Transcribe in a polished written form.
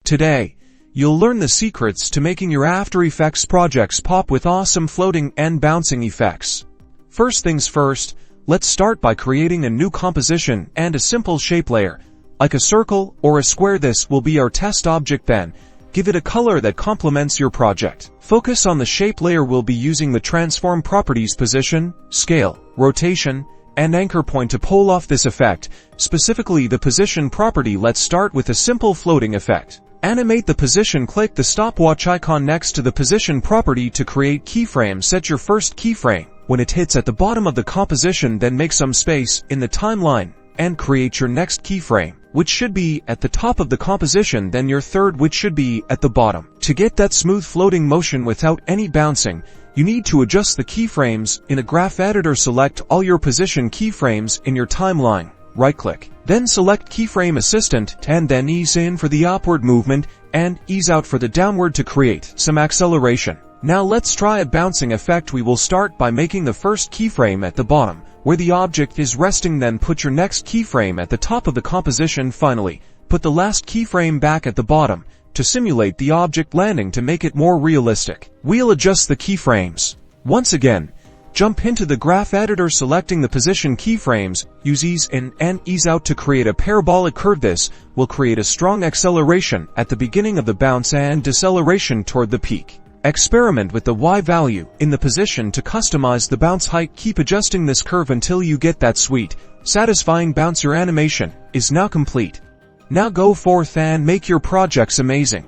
Today, you'll learn the secrets to making your After Effects projects pop with awesome floating and bouncing effects. First things first, let's start by creating a new composition and a simple shape layer, like a circle or a square. This will be our test object. Then, give it a color that complements your project. Focus on the shape layer. We'll be using the transform properties position, scale, rotation, and anchor point to pull off this effect, specifically the position property. Let's start with a simple floating effect. Animate the position. Click the stopwatch icon next to the position property to create keyframe. Set your first keyframe when it hits at the bottom of the composition, then make some space in the timeline and create your next keyframe, which should be at the top of the composition, then your third, which should be at the bottom. To get that smooth floating motion without any bouncing, you need to adjust the keyframes in a graph editor. Select all your position keyframes in your timeline. Right-click, then select Keyframe Assistant, and then ease in for the upward movement and ease out for the downward to create some acceleration. Now let's try a bouncing effect. We will start by making the first keyframe at the bottom, where the object is resting. Then put your next keyframe at the top of the composition. Finally, put the last keyframe back at the bottom to simulate the object landing. To make it more realistic, we'll adjust the keyframes. Once again, jump into the graph editor, selecting the position keyframes, use ease in and ease out to create a parabolic curve. This will create a strong acceleration at the beginning of the bounce and deceleration toward the peak. Experiment with the Y value in the position to customize the bounce height. Keep adjusting this curve until you get that sweet, satisfying bounce. Your animation is now complete. Now go forth and make your projects amazing.